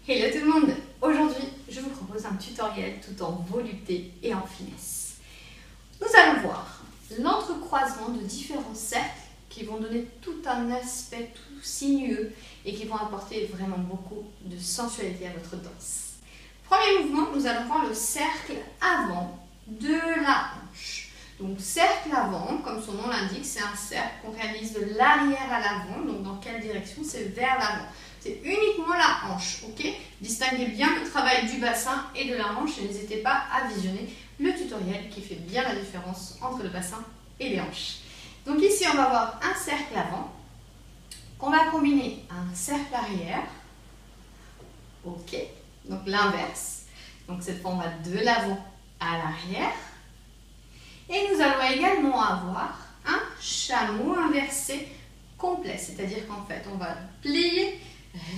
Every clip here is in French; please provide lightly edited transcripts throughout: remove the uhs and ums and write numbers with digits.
Hello tout le monde! Aujourd'hui, je vous propose un tutoriel tout en volupté et en finesse. Nous allons voir l'entrecroisement de différents cercles qui vont donner tout un aspect tout sinueux et qui vont apporter vraiment beaucoup de sensualité à votre danse. Premier mouvement, nous allons voir le cercle avant de la hanche. Donc cercle avant, comme son nom l'indique, c'est un cercle qu'on réalise de l'arrière à l'avant. Donc dans quelle direction? C'est vers l'avant. C'est uniquement la hanche, ok? Distinguez bien le travail du bassin et de la hanche et n'hésitez pas à visionner le tutoriel qui fait bien la différence entre le bassin et les hanches. Donc ici, on va avoir un cercle avant qu'on va combiner à un cercle arrière, ok? Donc l'inverse. Donc cette fois, on va de l'avant à l'arrière. Et nous allons également avoir un chameau inversé complet, c'est-à-dire qu'en fait, on va plier,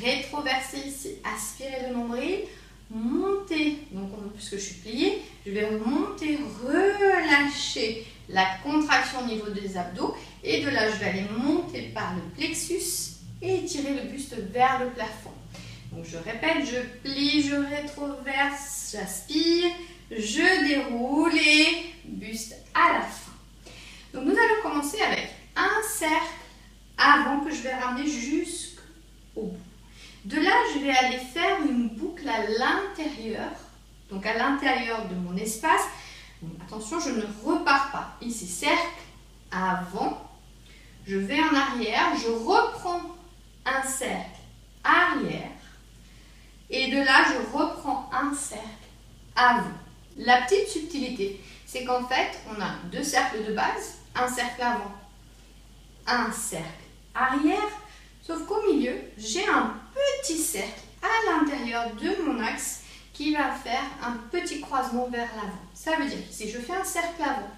rétroverser ici, aspirer le nombril, monter, donc puisque je suis pliée, je vais remonter, relâcher la contraction au niveau des abdos, et de là, je vais aller monter par le plexus et étirer le buste vers le plafond. Donc je répète, je plie, je rétroverse, j'aspire, je déroule et buste à la fin. Donc nous allons commencer avec un cercle avant que je vais ramener jusqu'au bout. De là, je vais aller faire une boucle à l'intérieur, donc à l'intérieur de mon espace. Donc, attention, je ne repars pas. Ici, cercle avant, je vais en arrière, je reprends un cercle arrière et de là, je reprends un cercle avant. La petite subtilité, c'est qu'en fait, on a deux cercles de base, un cercle avant, un cercle arrière, sauf qu'au milieu, j'ai un petit cercle à l'intérieur de mon axe qui va faire un petit croisement vers l'avant. Ça veut dire que si je fais un cercle avant,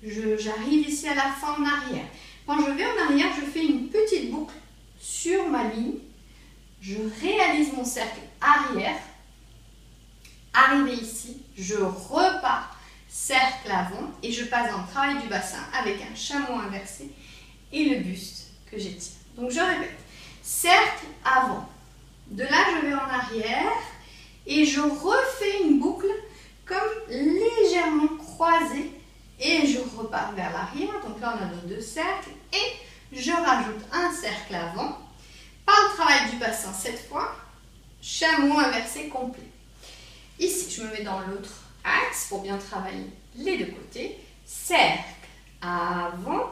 j'arrive ici à la fin en arrière. Quand je vais en arrière, je fais une petite boucle sur ma ligne, je réalise mon cercle arrière. Arrivé ici, je repars cercle avant et je passe dans le travail du bassin avec un chameau inversé et le buste que j'étire. Donc je répète, cercle avant, de là je vais en arrière et je refais une boucle comme légèrement croisée et je repars vers l'arrière. Donc là on a nos deux cercles et je rajoute un cercle avant. Par le travail du bassin cette fois, chameau inversé complet. Ici, je me mets dans l'autre axe pour bien travailler les deux côtés. Cercle avant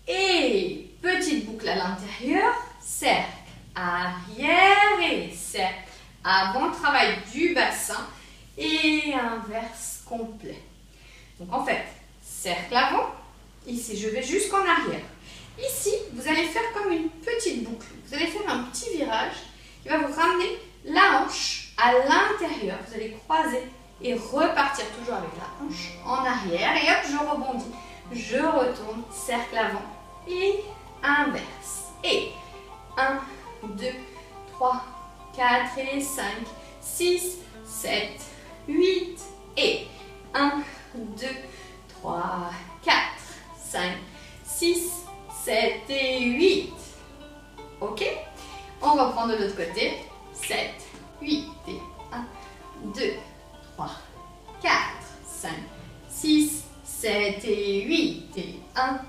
et petite boucle à l'intérieur. Cercle arrière et cercle avant. Travail du bassin et inverse complet. Donc en fait, cercle avant. Ici, je vais jusqu'en arrière. Ici, vous allez faire comme une petite boucle. Vous allez faire un petit virage qui va vous ramener la hanche à l'intérieur. Vous allez croiser et repartir toujours avec la hanche en arrière. Et hop, je rebondis. Je retourne, cercle avant et inverse. Et 1, 2, 3, 4 et 5, 6, 7, 8 et 1, 2, 3, 4, 5, 6, 7 et 8. Ok? On reprend de l'autre côté. 7, 8 et 1, 2, 3, 4, 5, 6, 7 et 8 et 1,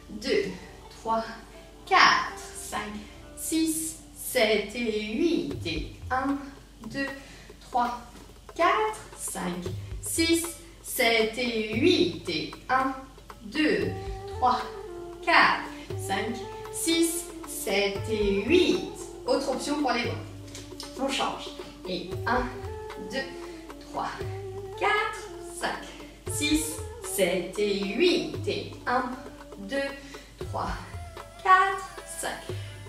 2, 3, 4, 5, 6, 7 et 8 et 1, 2, 3, 4, 5, 6, 7 et 8 et 1, 2, 3, 4, 5, 6, 7 et 8. Autre option pour les bras. On change. Et 1, 2, 3, 4, 5, 6, 7 et 8. Et 1, 2, 3, 4, 5,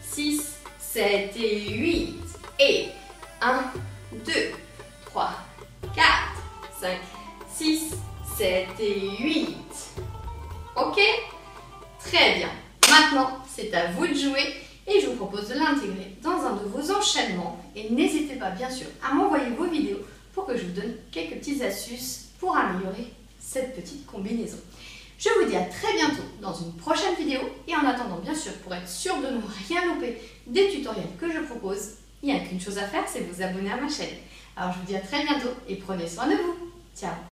6, 7 et 8. Et 1, 2, 3, 4, 5, 6, 7 et 8. Ok? Très bien. Maintenant, c'est à vous de jouer. Et je vous propose de l'intégrer dans un de vos enchaînements. Et n'hésitez pas, bien sûr, à m'envoyer vos vidéos pour que je vous donne quelques petites astuces pour améliorer cette petite combinaison. Je vous dis à très bientôt dans une prochaine vidéo. Et en attendant, bien sûr, pour être sûr de ne rien louper des tutoriels que je propose, Il n'y a qu'une chose à faire, c'est vous abonner à ma chaîne. Alors je vous dis à très bientôt et prenez soin de vous. Ciao!